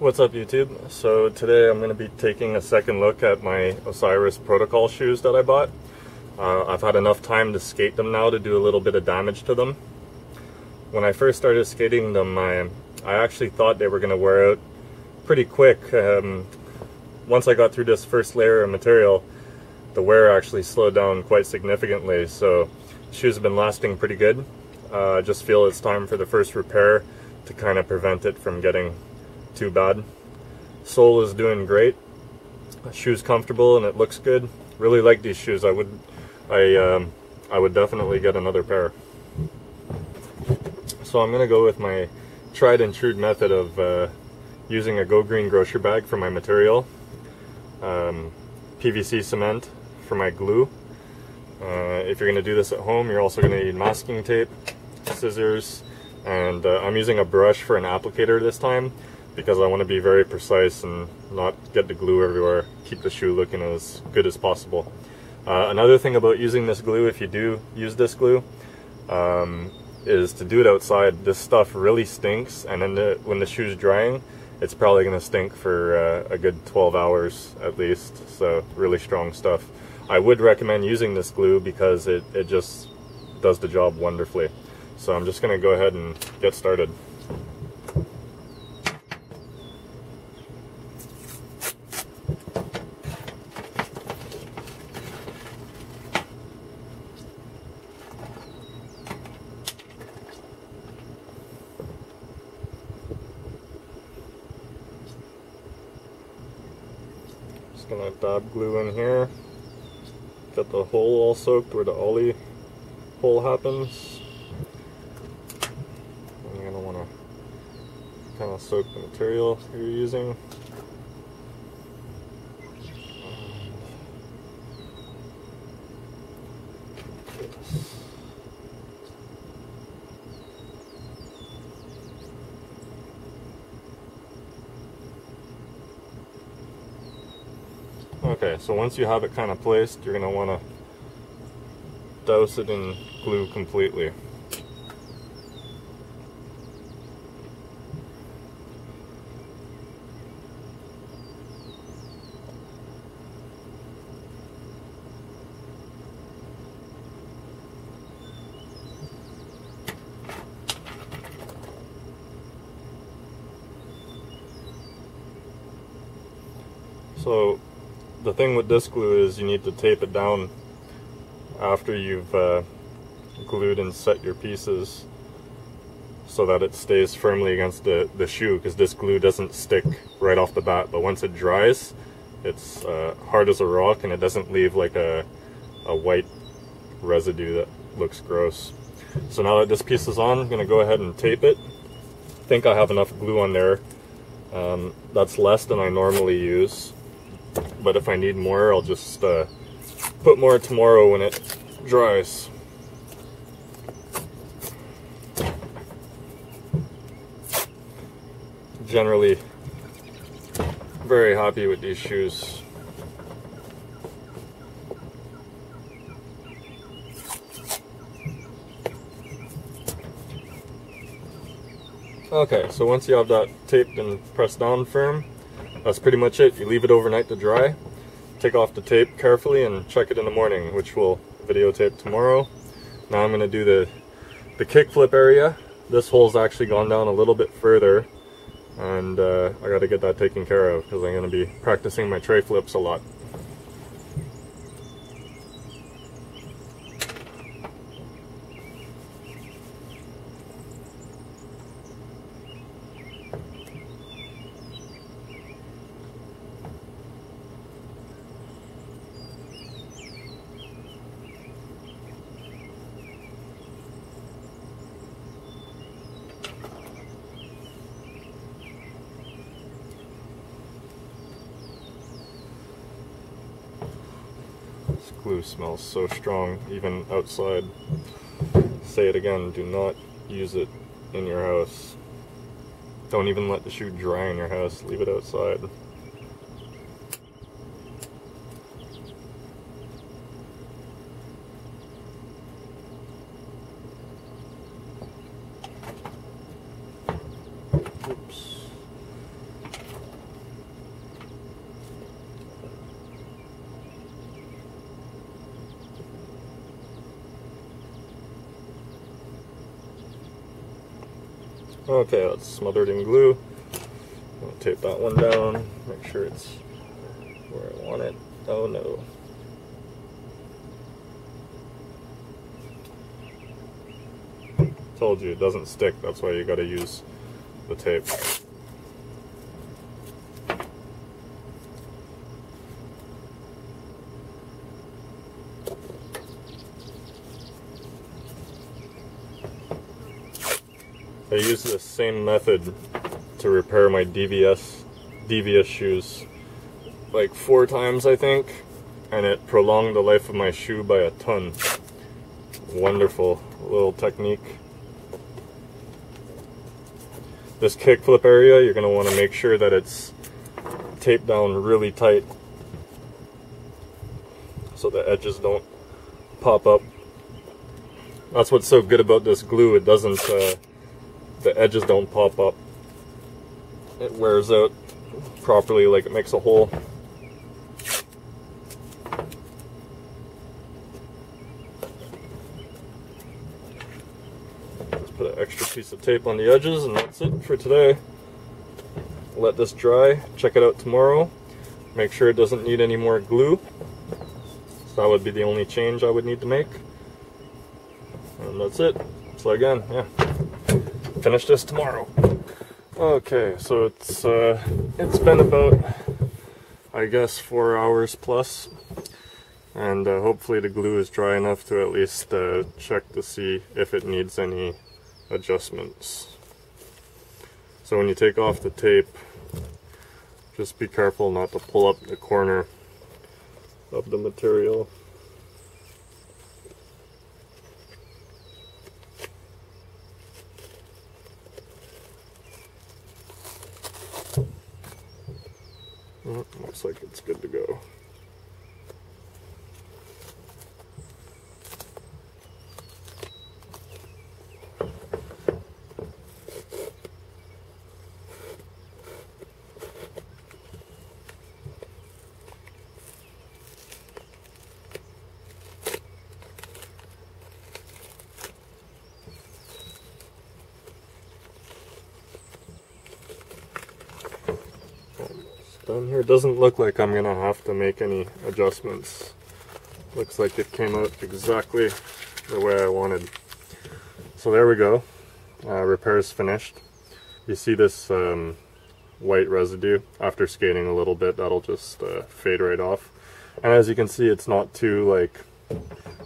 What's up, YouTube? So today I'm going to be taking a second look at my Osiris Protocol shoes that I bought. I've had enough time to skate them now to do a little bit of damage to them. When I first started skating them, I actually thought they were going to wear out pretty quick. Once I got through this first layer of material, the wear actually slowed down quite significantly, so the shoes have been lasting pretty good. I just feel it's time for the first repair to kind of prevent it from getting too bad. Sole is doing great. The shoe's comfortable and it looks good. Really like these shoes. I would definitely get another pair. So I'm gonna go with my tried and true method of using a Go Green grocery bag for my material, PVC cement for my glue. If you're gonna do this at home, you're also gonna need masking tape, scissors, and I'm using a brush for an applicator this time, because I want to be very precise and not get the glue everywhere, keep the shoe looking as good as possible. Another thing about using this glue, if you do use this glue, is to do it outside. This stuff really stinks, and then when the shoe's drying, it's probably going to stink for a good 12 hours at least, so really strong stuff. I would recommend using this glue because it just does the job wonderfully. So I'm just going to go ahead and get started. Just gonna dab glue in here, get the hole all soaked where the ollie hole happens. And you're gonna want to kind of soak the material you're using. Okay, so once you have it kind of placed, you're going to want to douse it in glue completely. So the thing with this glue is you need to tape it down after you've glued and set your pieces so that it stays firmly against the shoe, because this glue doesn't stick right off the bat, but once it dries, it's hard as a rock and it doesn't leave like a white residue that looks gross. So now that this piece is on, I'm going to go ahead and tape it. I think I have enough glue on there. That's less than I normally use, but if I need more, I'll just put more tomorrow when it dries. Generally very happy with these shoes. Okay, so once you have that taped and pressed down firm, that's pretty much it. You leave it overnight to dry, take off the tape carefully, and check it in the morning, which we'll videotape tomorrow. Now I'm going to do the kickflip area. This hole's actually gone down a little bit further, and I got to get that taken care of because I'm going to be practicing my tray flips a lot. This glue smells so strong, even outside. Say it again, do not use it in your house. Don't even let the shoe dry in your house, leave it outside. Oops. Okay, that's smothered in glue. I'll tape that one down, make sure it's where I want it. Oh no. Told you, it doesn't stick, that's why you gotta use the tape. I use the same method to repair my devious shoes like 4 times, I think, and it prolonged the life of my shoe by a ton. Wonderful little technique. This kickflip area, you're going to want to make sure that it's taped down really tight so the edges don't pop up. That's what's so good about this glue, it doesn't the edges don't pop up. It wears out properly, like it makes a hole. Just put an extra piece of tape on the edges, and that's it for today. Let this dry, check it out tomorrow. Make sure it doesn't need any more glue. So that would be the only change I would need to make. And that's it. So again, yeah. Finish this tomorrow. Okay, so it's been about, I guess, 4 hours plus, and hopefully the glue is dry enough to at least check to see if it needs any adjustments. So when you take off the tape, just be careful not to pull up the corner of the material. Looks like it's good to go. Down here, it doesn't look like I'm gonna have to make any adjustments. Looks like it came out exactly the way I wanted. So there we go. Repair's finished. You see this white residue after skating a little bit, that'll just fade right off. And as you can see, it's not too like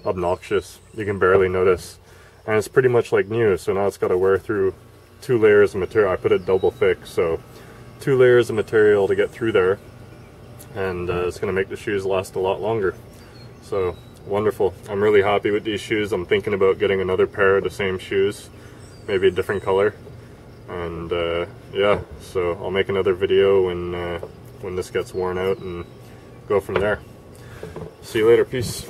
obnoxious. You can barely notice. And it's pretty much like new, so now it's got to wear through 2 layers of material. I put it double thick, so 2 layers of material to get through there, and it's going to make the shoes last a lot longer. So wonderful. I'm really happy with these shoes. I'm thinking about getting another pair of the same shoes, maybe a different color, and yeah, so I'll make another video when this gets worn out and go from there. See you later. Peace.